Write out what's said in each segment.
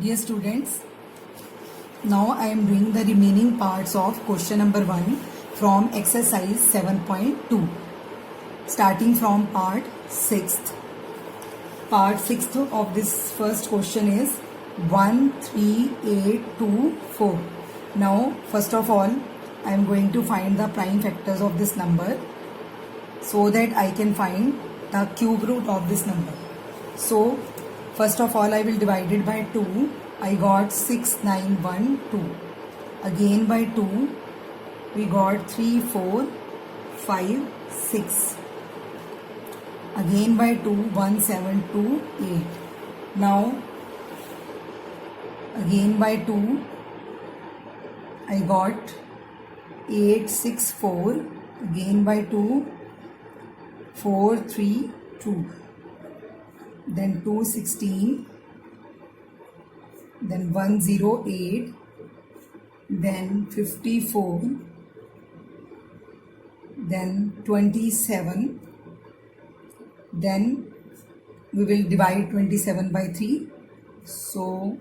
Dear students, now I am doing the remaining parts of question number 1 from exercise 7.2. Starting from part 6th. Part 6th of this first question is 1, 3, 8, 2, 4. Now, first of all, I am going to find the prime factors of this number so that I can find the cube root of this number. So, first of all, I will divide it by 2. I got 6, 9, 1, 2. Again by 2, we got 3, 4, 5, 6. Again by 2, 1, 7, 2, 8. Now, again by 2, I got 8, 6, 4. Again by 2, 4, 3, 2. Then 2, 16. Then 108, then 54, then 27, then we will divide 27 by 3. So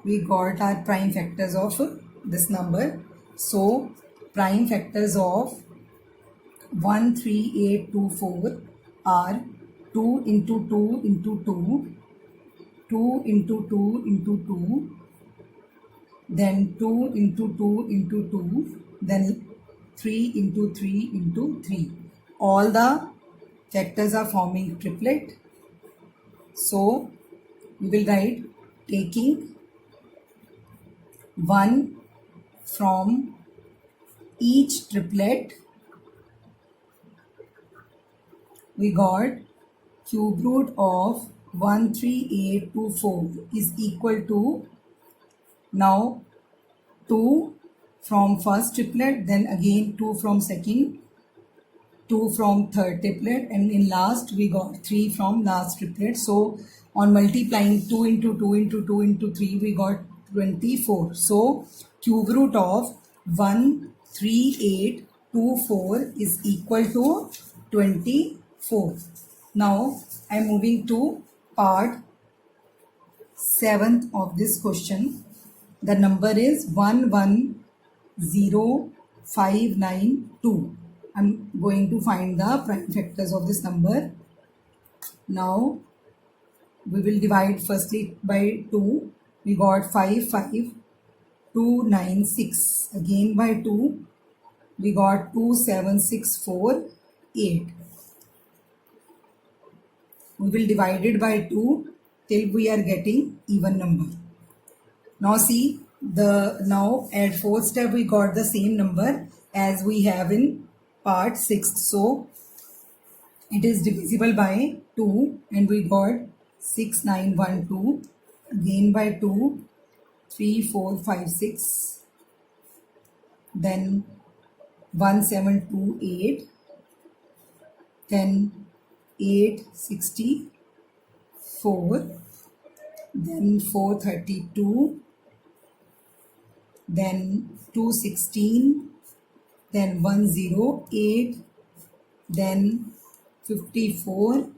we got our prime factors of this number. So prime factors of 1, 3, 8, 2, 4 are 2 into 2 into 2, 2 into 2 into 2, then 2 into 2 into 2, then 3 into 3 into 3. All the factors are forming triplet. So, we will write taking 1 from each triplet, we got cube root of 1, 3, 8, 2, 4 is equal to, now 2 from first triplet, then again 2 from second, 2 from third triplet, and in last we got 3 from last triplet. So on multiplying 2 into 2 into 2 into 3, we got 24. So cube root of 1, 3, 8, 2, 4 is equal to 24. Now I am moving to part 7th of this question. The number is 110592. I am going to find the prime factors of this number. Now we will divide firstly by 2. We got 5, 5, 2, 9, 6. Again by 2. We got 2, 7, 6, 4, 8. We will divide it by 2 till we are getting even number. Now see, now at fourth step we got the same number as we have in part 6th. So it is divisible by 2 and we got 6, 9, 1, 2. Again by 2, 3, 4, 5, 6. Then 1, 7, 2, 8. Then 8, 64. Then 432. Then 216. Then 108. Then 54.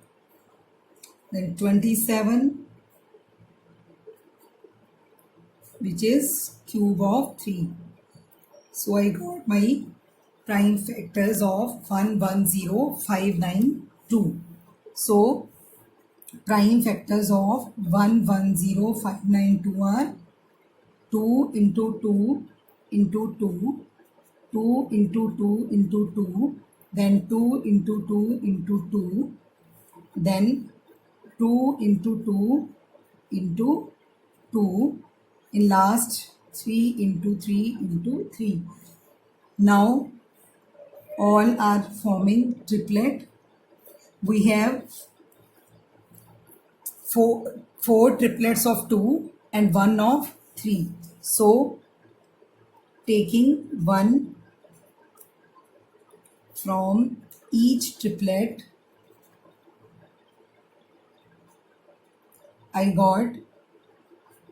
Then 27, which is cube of 3. So I got my prime factors of 110592. So prime factors of 110592 are 2 into 2 into 2, 2 into 2 into 2, then 2 into 2 into 2, then 2 into 2 into 2, in last 3 into 3 into 3. Now all are forming triplet. We have four triplets of 2 and 1 of 3. So taking 1 from each triplet, I got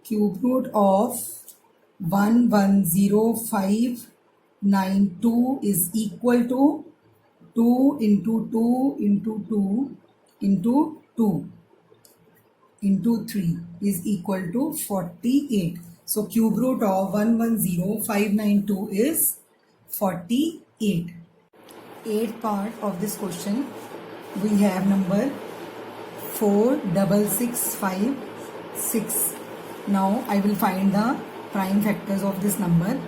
cube root of 110592 is equal to 2 into 2 into 2 into 2. into 3 is equal to 48. So cube root of 110592 is 48. Eighth part of this question, we have number 46656. Now I will find the prime factors of this number.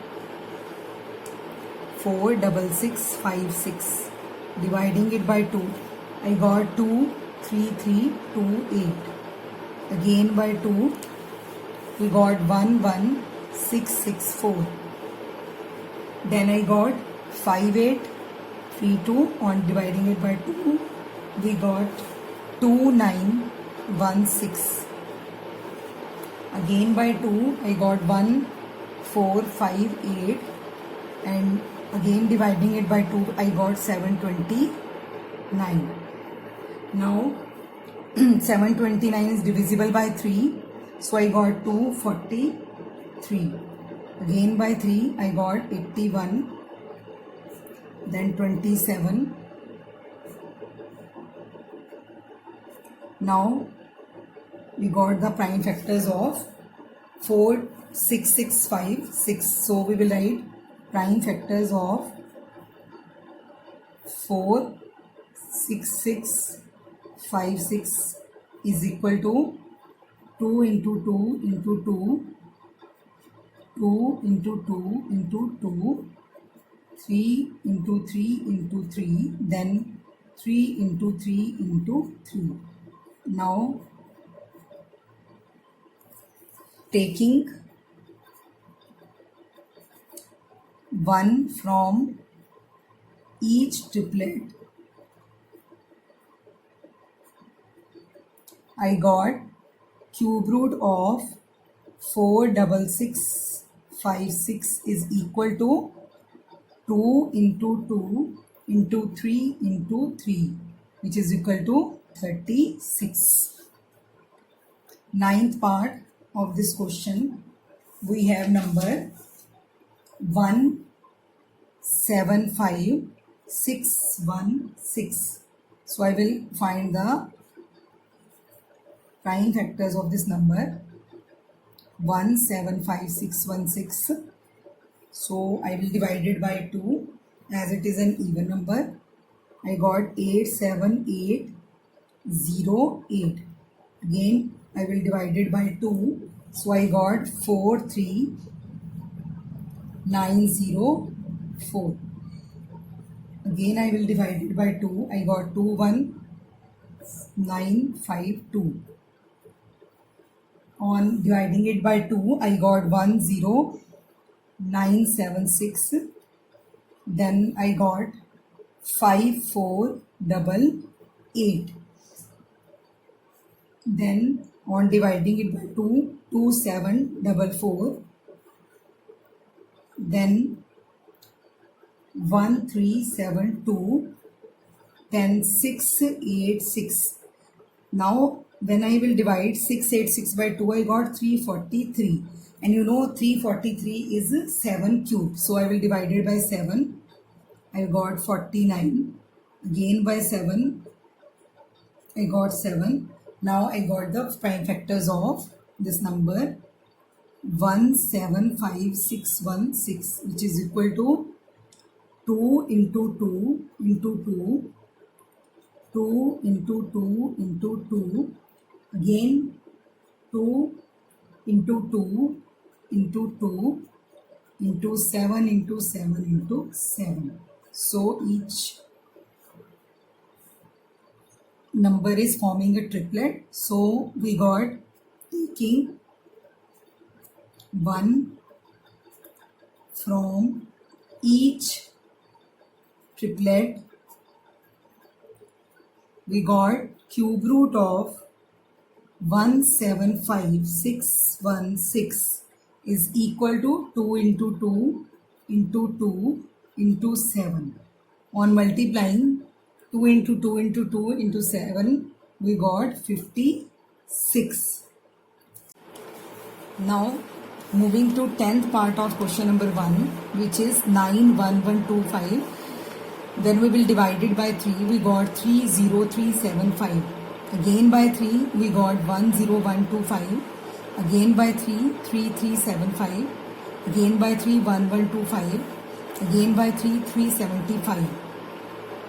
46656. Dividing it by 2, I got 23328. Again by 2, we got 11664. Then I got 5832. On dividing it by 2, we got 2916. Again by 2, I got 1458. And again dividing it by 2, I got 729. Now 729 is divisible by 3, so I got 243. Again by 3, I got 81, then 27. Now we got the prime factors of 46656. So we will write prime factors of 46656 is equal to 2 into 2 into 2, 2 into 2 into 2, 3 into 3 into 3, then 3 into 3 into 3. Now taking 1 from each triplet, I got cube root of 46656 is equal to 2 into 2 into 3 into 3, which is equal to 36. Ninth part of this question, we have number 175616. So I will find the prime factors of this number 175616. So I will divide it by 2 as it is an even number. I got 87808. Again I will divide it by 2. So I got 43904. Again I will divide it by 2. I got 21952. On dividing it by 2, I got 10976. Then I got 5488. Then on dividing it by 2, 2744. Then 1372. Then 686. Now when I will divide 686 by 2, I got 343. And you know 343 is 7 cube. So I will divide it by 7. I got 49. Again by 7, I got 7. Now I got the prime factors of this number 175616, which is equal to 2 into 2 into 2, 2 into 2 into 2, again 2 into 2 into 2 into 7 into 7 into 7. So each number is forming a triplet. So we got taking 1 from each triplet, we got cube root of 175616 is equal to 2 into 2 into 2 into 7. On multiplying 2 into 2 into 2 into 7, we got 56. Now moving to 10th part of question number 1, which is 91125. Then we will divide it by 3. We got 30375. Again by 3 we got 10125. Again by 3 3375. Again by 3 1125. Again by 3 375.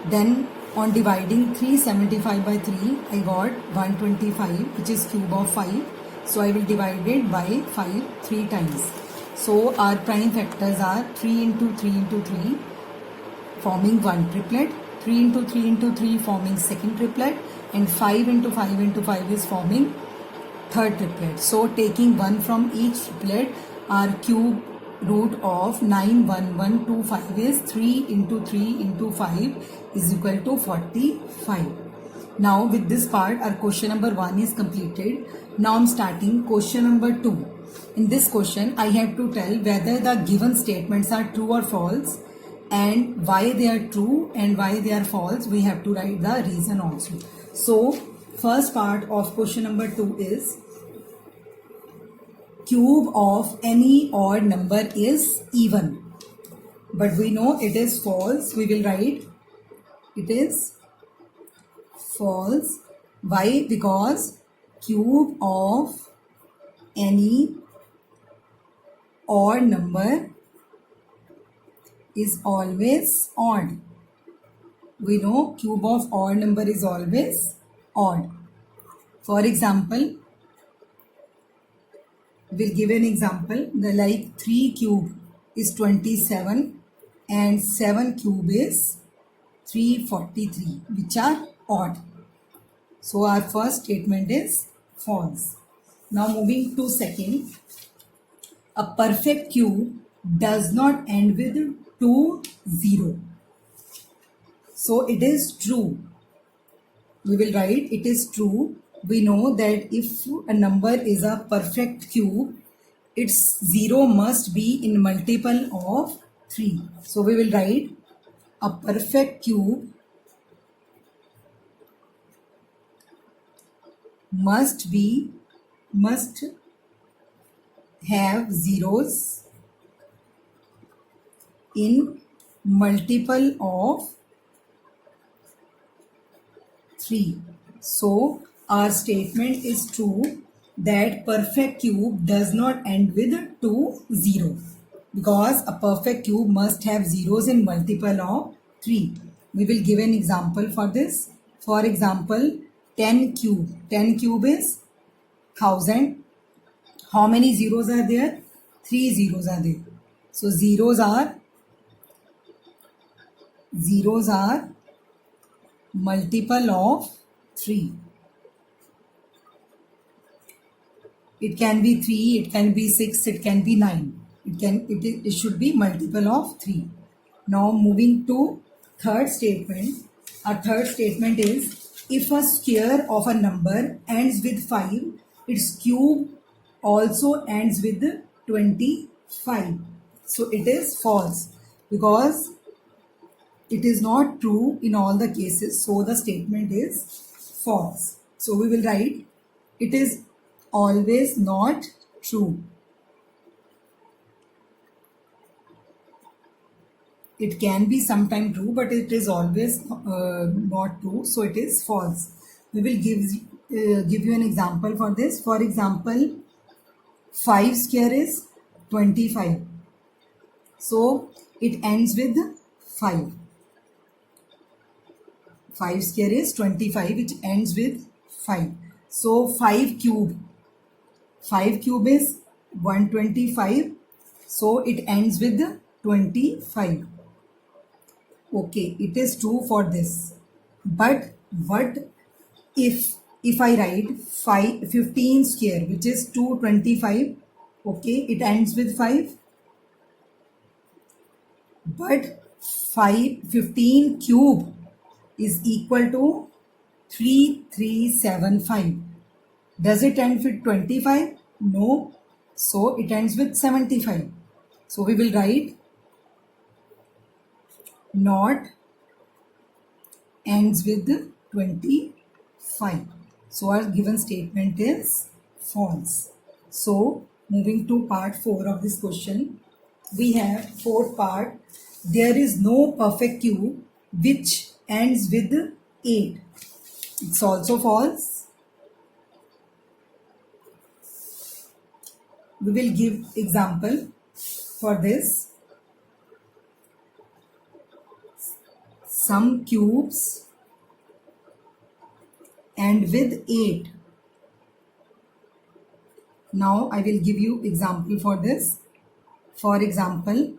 Then on dividing 375 by 3 I got 125, which is cube of 5. So I will divide it by 5 3 times. So our prime factors are 3 into 3 into 3 forming one triplet, 3 into 3 into 3 forming second triplet, and 5 into 5 into 5 is forming third triplet. So taking one from each triplet, our cube root of 91125 is 3 into 3 into 5 is equal to 45. Now with this part our question number 1 is completed. Now I'm starting question number 2. In this question I have to tell whether the given statements are true or false, and why they are true and why they are false. We have to write the reason also. So first part of question number 2 is cube of any odd number is even, but we know it is false. We will write it is false. Why? Because cube of any odd number is always odd. We know cube of odd number is always odd. For example, we'll give an example. The like 3 cube is 27 and 7 cube is 343, which are odd. So our first statement is false. Now moving to second. A perfect cube does not end with 2 0. So it is true. We will write it is true. We know that if a number is a perfect cube, its 0 must be in multiple of 3. So we will write a perfect cube must have zeros in multiple of 3. So our statement is true that perfect cube does not end with 2 0, because a perfect cube must have zeros in multiple of 3. We will give an example for this. For example, 10 cube. 10 cube is 1000. How many zeros are there? 3 zeros are there. So zeros are multiple of 3. It can be 3, it can be 6, it can be 9. It should be multiple of 3. Now moving to third statement. Our third statement is if a square of a number ends with 5, its cube also ends with 25. So it is false, because it is not true in all the cases. So the statement is false. So we will write it is always not true. It can be sometime true, but it is always not true. So it is false. We will give you an example for this. For example, 5 square is 25. So it ends with 5. 5 square is 25, which ends with 5. So 5 cube. 5 cube is 125. So it ends with 25. Okay, it is true for this. But what if I write 15 square, which is 225, okay, it ends with 5. But 15 cube is equal to 3375. Does it end with 25? No. So it ends with 75. So we will write not ends with 25. So our given statement is false. So moving to part 4 of this question, we have fourth part. There is no perfect cube which ends with 8. It's also false. We will give example for this. Some cubes end with 8. Now I will give you example for this. For example,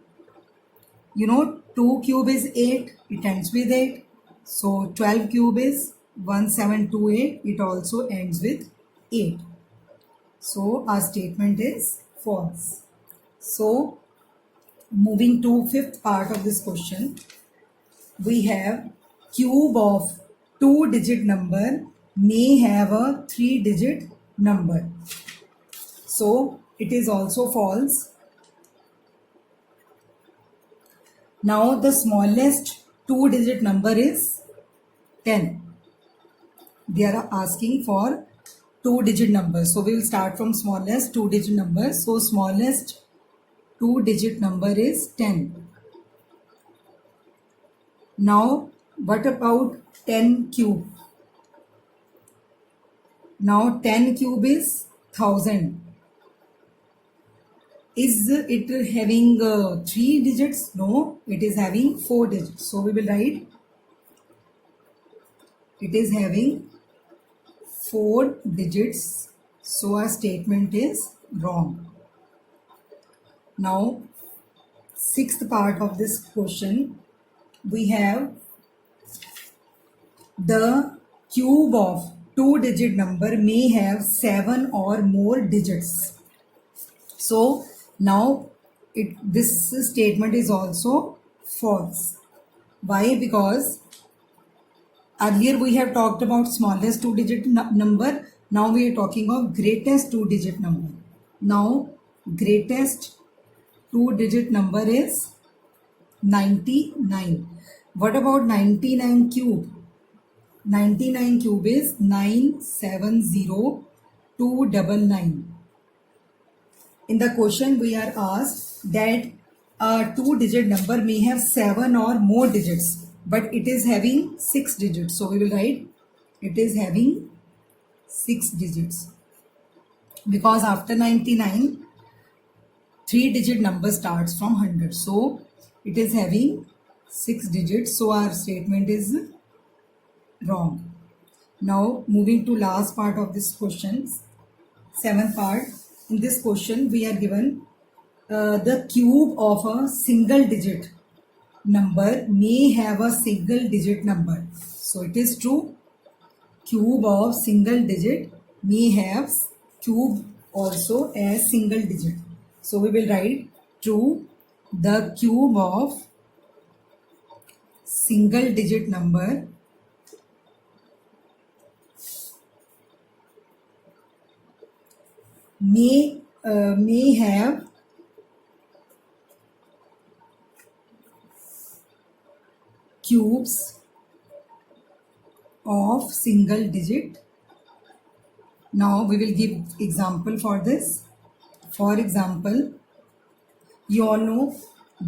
2 cube is 8, it ends with 8. So 12 cube is 1728, it also ends with 8. So our statement is false. So moving to fifth part of this question, we have cube of 2-digit number may have a 3-digit number. So it is also false. Now the smallest 2-digit number is 10. They are asking for 2-digit number. So we will start from smallest 2-digit number. So smallest 2-digit number is 10. Now what about 10 cube? Now 10 cube is 1000. Is it having 3 digits? No, it is having 4 digits. So we will write it is having 4 digits. So our statement is wrong. Now sixth part of this question, we have the cube of 2-digit number may have 7 or more digits. So now this statement is also false. Why? Because earlier we have talked about smallest 2-digit number. Now we are talking of greatest 2-digit number. Now greatest 2-digit number is 99. What about 99 cube? 99 cube is 970299. In the question we are asked that a 2-digit number may have 7 or more digits, but it is having 6 digits. So we will write it is having 6 digits, because after 99 3-digit number starts from 100. So it is having 6 digits. So our statement is wrong. Now moving to last part of this question, seventh part. In this question we are given the cube of a single digit number may have a single digit number. So it is true, cube of single digit may have cube also as single digit. So we will write true, the cube of single digit number may have cubes of single digit. Now we will give example for this. For example, you all know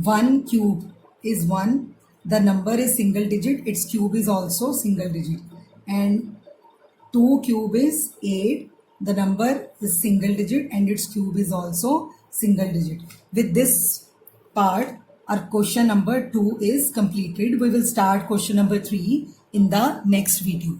1 cube is 1. The number is single digit. Its cube is also single digit. And 2 cube is 8. The number is single digit and its cube is also single digit. With this part, our question number 2 is completed. We will start question number 3 in the next video.